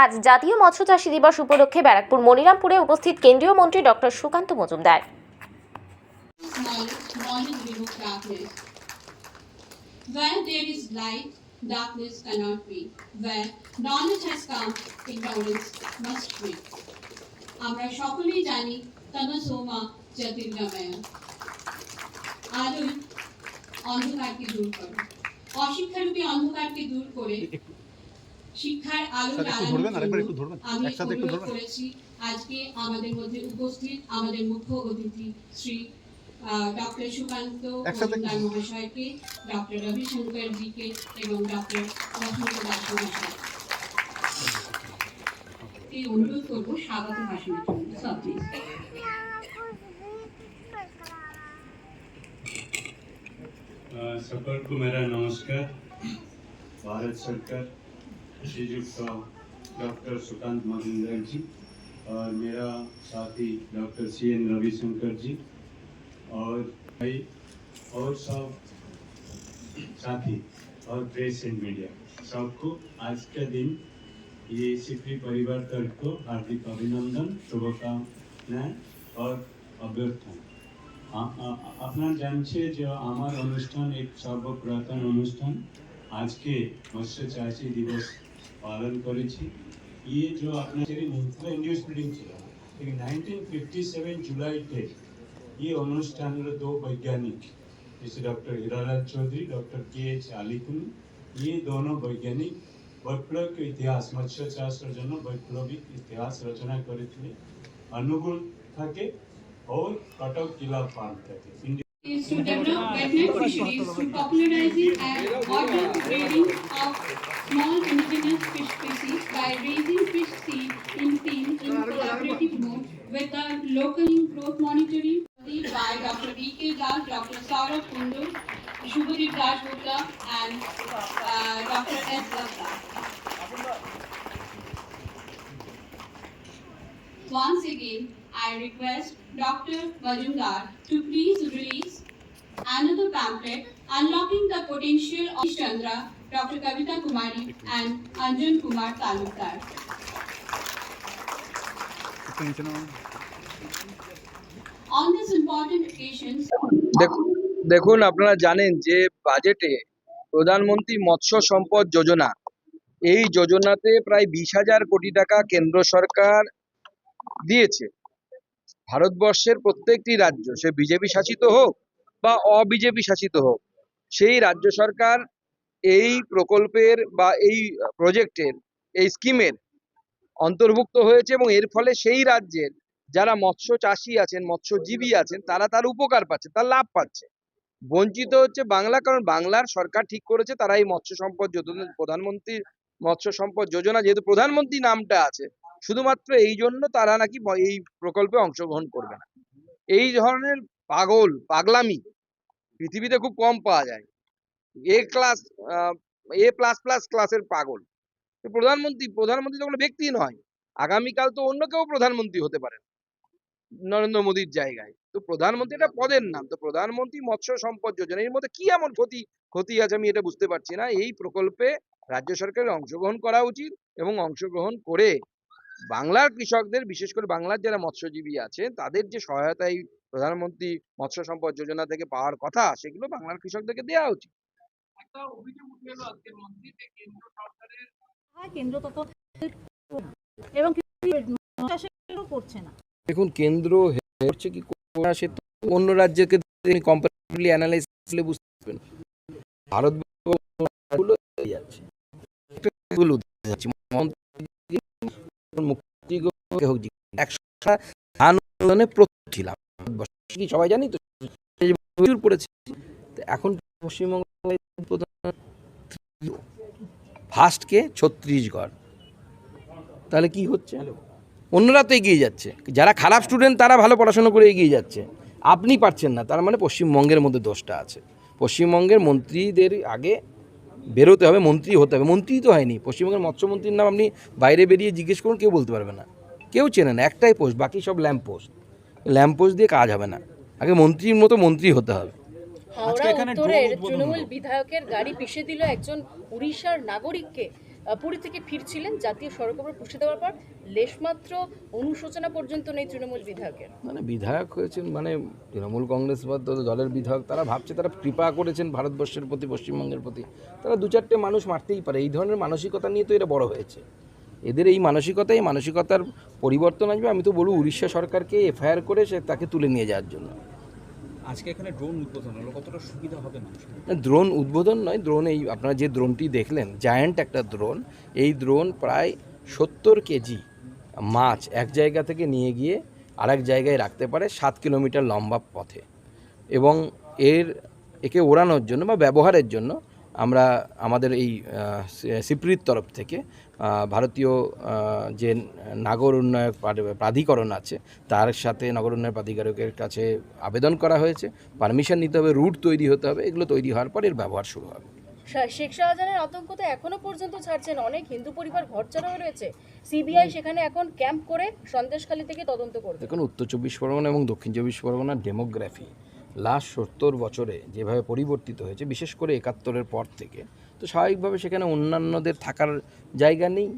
আজ জাতীয় মৎস্য চাষী দিবস উপলক্ষে ব্যারাকপুর মনিরামপুরে উপস্থিত কেন্দ্রীয় মন্ত্রী doctor Sukanta Majumdar. Where there is light, darkness cannot be. Where knowledge has come, ignorance must be. আমরা সকলেই জানি তমসোমা জ্যোতির্গময়। আলোয় অন্ধকারকে দূর করে, অশিক্ষারূপী অন্ধকারকে দূর করে শিক্ষার আলো জ্বালানোর করেছি। আজকে আমাদের মধ্যে উপস্থিত আমাদের মুখ্য অতিথি শ্রী ডক্টর সুকান্ত মজুমদার মহাশয়কে, ডক্টর রবিশঙ্কর জিকে এবং ডক্টর বসন্ত দাস মহাশয়কে অনুরোধ করবো স্বাগত ভাষণের জন্য। सबको मेरा नमस्कार। भारत सरकार श्रीयुक्त डॉक्टर सुकांत मजूमदार जी और मेरा साथी डॉक्टर CN रविशंकर जी और भाई और सब साथी और प्रेस एंड मीडिया सबको आज के दिन ये सिखी परिवार तक को हार्दिक अभिनंदन, शुभकामनाएं और अभ्यर्थना। আপনারা জানছে যে আমার অনুষ্ঠান এক সর্বপ্রথম অনুষ্ঠান আজকে মৎস্য চাষী দিবস পালন করেছি। ये जो আপনাদের इंड्यूस मीटिंग ছিল 1957 जुलाई ये অনুষ্ঠান दो वैज्ञानिक जैसे doctor Hiralal Chaudhary, doctor KH Alikul, ये दोनों वैज्ञानिक वैप्लविक इतिहास मत्स्य चाषের জন্য वैप्लविक इतिहास रचना করেছিলেন अनुगुण থাকে और कटक जिला farm is to develop wetland fisheries to popularizing and order breeding of small indigenous fish species by raising fish seed in fields in collaborative mode with the local growth monitoring by Dr. D.K. Das, Dr. Saurabh Kundu, Shubhadeep Das Gupta and Dr. S. Gupta. Once again, I request Dr. Majumdar to please release another pamphlet, Unlocking the Potential of Chandra, Dr. Kavita Kumari and Anjan Kumar Talukdar. On this important occasion, দেখুন আপনারা জানেন যে বাজেটে প্রধানমন্ত্রী মৎস্য সম্পদ যোজনা, এই যোজনাতে প্রায় 20,000 কোটি টাকা কেন্দ্র সরকার দিয়েছে। ভারতবর্ষের প্রত্যেকটি রাজ্য, সে বিজেপি শাসিত হোক বা অবিজেপি শাসিত হোক, সেই রাজ্য সরকার এই প্রকল্পের বা এই প্রজেক্টের, এই স্কিমের অন্তর্ভুক্ত হয়েছে এবং এর ফলে সেই রাজ্যের যারা মৎস্য চাষী আছেন, মৎস্যজীবী আছেন, তারা তার উপকার পাচ্ছে, তার লাভ পাচ্ছে। বঞ্চিত হচ্ছে বাংলা, কারণ বাংলার সরকার ঠিক করেছে তারা এই মৎস্য সম্পদ যোজনা, প্রধানমন্ত্রী মৎস্য সম্পদ যোজনা, যেহেতু প্রধানমন্ত্রী নামটা আছে, শুধুমাত্র এই জন্য তারা নাকি এই প্রকল্পে অংশগ্রহণ করবে না। এই ধরনের পাগলামি পৃথিবীতে খুব কম পাওয়া যায়। A+ ক্লাসের পাগল প্রধানমন্ত্রী তো কোনো ব্যক্তি নয়। আগামীকাল তো অন্য কেউ প্রধানমন্ত্রী হতে পারে নরেন্দ্র মোদীর জায়গায়। তো প্রধানমন্ত্রী এটা পদের নাম। তো প্রধানমন্ত্রী মৎস্য সম্পদ যোজনা, এর মধ্যে কি এমন ক্ষতি আছে আমি এটা বুঝতে পারছি না। এই প্রকল্পে রাজ্য সরকারের অংশগ্রহণ করা উচিত এবং অংশগ্রহণ করে বাংলার কৃষকদের, বিশেষ করে বাংলার যারা মৎস্যজীবী আছে, তাদের যে সহায়তা এই প্রধানমন্ত্রী মৎস্য সম্পদ যোজনা থেকে পাওয়ার কথা, সেগুলো বাংলার কৃষকদেরকে দেওয়া উচিত। দেখুন কেন্দ্র করছে কি সে অন্য রাজ্যকে কম্পারেটিভলি অ্যানালাইজ করলে বুঝতে পারবেন। ভারতবর্ষ যাচ্ছে সবাই জানি তো প্রচুর পড়েছে। এখন পশ্চিমবঙ্গ ফার্স্টকে ছত্তিশগড়, তাহলে কি হচ্ছে? অন্যরা তো এগিয়ে যাচ্ছে, যারা খারাপ স্টুডেন্ট তারা ভালো পড়াশোনা করে এগিয়ে যাচ্ছে, আপনি পারছেন না, তার মানে পশ্চিমবঙ্গের মধ্যে দোষটা আছে। পশ্চিমবঙ্গের মন্ত্রীদের আগে বেরোতে হবে, মন্ত্রী হতে হবে। মন্ত্রী তো হয়নি। পশ্চিমবঙ্গের মৎস্যমন্ত্রীর নাম আপনি বাইরে বেরিয়ে জিজ্ঞেস করুন, কেউ বলতে পারবে না, কেউ চেনে না। একটাই পোস্ট, বাকি সব ল্যাম্প পোস্ট দিয়ে কাজ হবে না। আগে মন্ত্রীর মতো মন্ত্রী হতে হবে। হাওড়া উত্তরের তৃণমূল বিধায়কের গাড়ি পিষে দিল একজন উড়িষ্যার নাগরিককে। পুরী থেকে ফিরছিলেন, জাতীয় সড়ক উপর পুষে দেওয়ার পর লেশমাত্র অনুশোচনা পর্যন্ত নেই তৃণমূল বিধায়কের। মানে বিধায়ক হয়েছেন মানে তৃণমূল কংগ্রেস বা দলের বিধায়ক, তারা ভাবছে তারা কৃপা করেছেন ভারতবর্ষের প্রতি, পশ্চিমবঙ্গের প্রতি, তারা দু চারটে মানুষ মারতেই পারে, এই ধরনের মানসিকতা নিয়ে তো এরা বড় হয়েছে। এদের এই মানসিকতার পরিবর্তন আসবে। আমি তো বলবো উড়িষ্যা সরকারকে এফআইআর করে সে তাকে তুলে নিয়ে যাওয়ার জন্য। আজকে এখানে ড্রোন উদ্বোধন হলো, কতটা সুবিধা হবে মানুষের? ড্রোন উদ্বোধন নয়, ড্রোন এই আপনারা যে ড্রোনটি দেখলেন জায়ান্ট একটা ড্রোন, এই ড্রোন প্রায় 70 কেজি মাছ এক জায়গা থেকে নিয়ে গিয়ে আরেক জায়গায় রাখতে পারে 7 কিলোমিটার লম্বা পথে, এবং একে ওড়ানোর জন্য বা ব্যবহারের জন্য আমরা আমাদের এই সিপ্রির তরফ থেকে ভারতীয় যে নাগর উন্নয়ন প্রাধিকরণ আছে তার সাথে নগর উন্নয়ন প্রাধিকারকের কাছে আবেদন করা হয়েছে, পারমিশন নিতে হবে, রুট তৈরি হতে হবে, এগুলো তৈরি হওয়ার পর এর ব্যবহার শুরু হবে। শেখ শাহজাহানের আতঙ্ক তো এখনো পর্যন্ত ছাড়ছেন, অনেক হিন্দু পরিবার ঘরছাড়া হয়ে রয়েছে। সিবিআই সেখানে এখন ক্যাম্প করে সন্দেশখালী থেকে তদন্ত করবে। দেখুন, উত্তর 24 পরগনা এবং দক্ষিণ 24 পরগনার ডেমোগ্রাফি লাস্ট 70 বছরে যেভাবে পরিবর্তিত হয়েছে, বিশেষ করে 71-এর পর থেকে, তো স্বাভাবিকভাবে সেখানে অন্যান্যদের থাকার জায়গা নেই,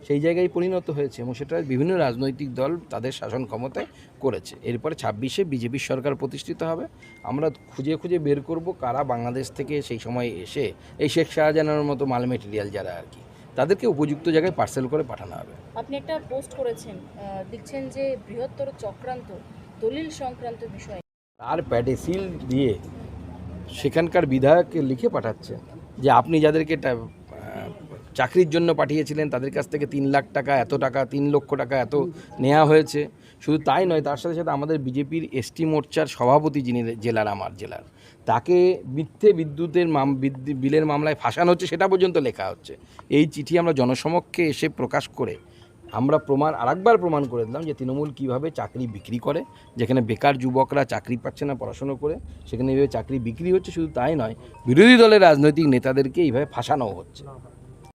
সেই জায়গায় পরিণত হয়েছে, এবং সেটা বিভিন্ন রাজনৈতিক দল তাদের শাসন ক্ষমতায় করেছে। এরপরে 26-এ বিজেপির সরকার প্রতিষ্ঠিত হবে। আমরা খুঁজে খুঁজে বের করব কারা বাংলাদেশ থেকে সেই সময় এসে এই শেখ শাহজাহানের মতো মাল মেটেরিয়াল যারা আর কি, তাদেরকে উপযুক্ত জায়গায় পার্সেল করে পাঠানো হবে। আপনি একটা পোস্ট করেছেন, লিখছেন যে বৃহত্তর চক্রান্ত দলিল সংক্রান্ত বিষয়। আর প্যাডে সিল দিয়ে সেখানকার বিধায়ককে লিখে পাঠাচ্ছে যে আপনি যাদেরকে চাকরির জন্য পাঠিয়েছিলেন তাদের কাছ থেকে 3 লাখ টাকা, এত টাকা, 3 লক্ষ টাকা এত নেওয়া হয়েছে। শুধু তাই নয়, তার সাথে সাথে আমাদের বিজেপির এসটি মোর্চার সভাপতি যিনি আমার জেলার, তাকে মিথ্যে বিদ্যুতের বিলের মামলায় ফাঁসানো হচ্ছে, সেটা পর্যন্ত লেখা হচ্ছে। এই চিঠি আমরা জনসমক্ষে এসে প্রকাশ করে আমরা আরেকবার প্রমাণ করে দিলাম যে তৃণমূল কীভাবে চাকরি বিক্রি করে, যেখানে বেকার যুবকরা চাকরি পাচ্ছে না পড়াশুনো করে, সেখানে এইভাবে চাকরি বিক্রি হচ্ছে। শুধু তাই নয়, বিরোধী দলের রাজনৈতিক নেতাদেরকে এইভাবে ফাঁসানো হচ্ছে।